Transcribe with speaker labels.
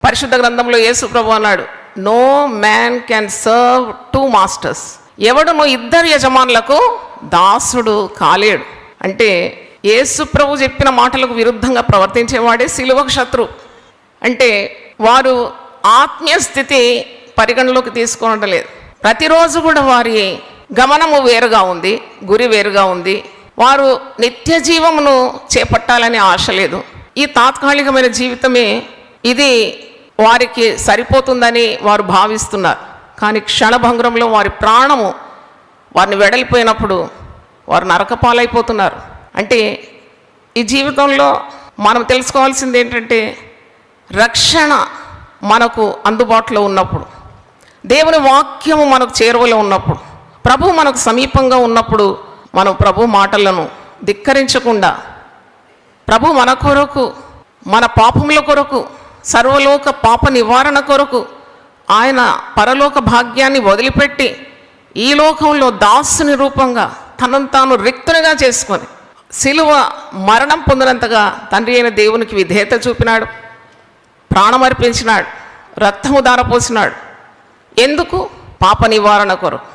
Speaker 1: పరిశుద్ధ గ్రంథంలో యేసు ప్రభు అన్నాడు, no man can serve two masters. ఎవడును ఇద్దరు యజమానులకు దాసుడు కాలేడు. అంటే యేసు ప్రభు చెప్పిన మాటలకు విరుద్ధంగా ప్రవర్తించేవాడే సిలువకు శత్రు. అంటే వారు ఆత్మీయ స్థితి పరిగణలోకి తీసుకోవడం లేదు. ప్రతిరోజు కూడా వారి గమనము వేరుగా ఉంది, గురి వేరుగా ఉంది. వారు నిత్య జీవమును చేపట్టాలనే ఆశ లేదు. ఈ తాత్కాలికమైన జీవితమే ఇది వారికి సరిపోతుందని వారు భావిస్తున్నారు. కానీ క్షణభంగురంలో వారి ప్రాణము వారిని వెడలిపోయినప్పుడు వారు నరకపాలైపోతున్నారు. అంటే ఈ జీవితంలో మనం తెలుసుకోవాల్సింది ఏంటంటే, రక్షణ మనకు అందుబాటులో ఉన్నప్పుడు, దేవుని వాక్యము మనకు చేరువలో ఉన్నప్పుడు, ప్రభు మనకు సమీపంగా ఉన్నప్పుడు మనం ప్రభు మాటలను ధిక్కరించకుండా, ప్రభు మన కొరకు, మన పాపముల కొరకు, సర్వలోక పాప నివారణ కొరకు ఆయన పరలోక భాగ్యాన్ని వదిలిపెట్టి ఈ లోకంలో దాసుని రూపంగా తనను తాను రిక్తునిగా చేసుకొని సిలువ మరణం పొందినంతగా తండ్రి అయిన దేవునికి విధేయత చూపినాడు, ప్రాణం అర్పించినాడు, రక్తము ధారపోసినాడు. ఎందుకు? పాప నివారణ కొరకు.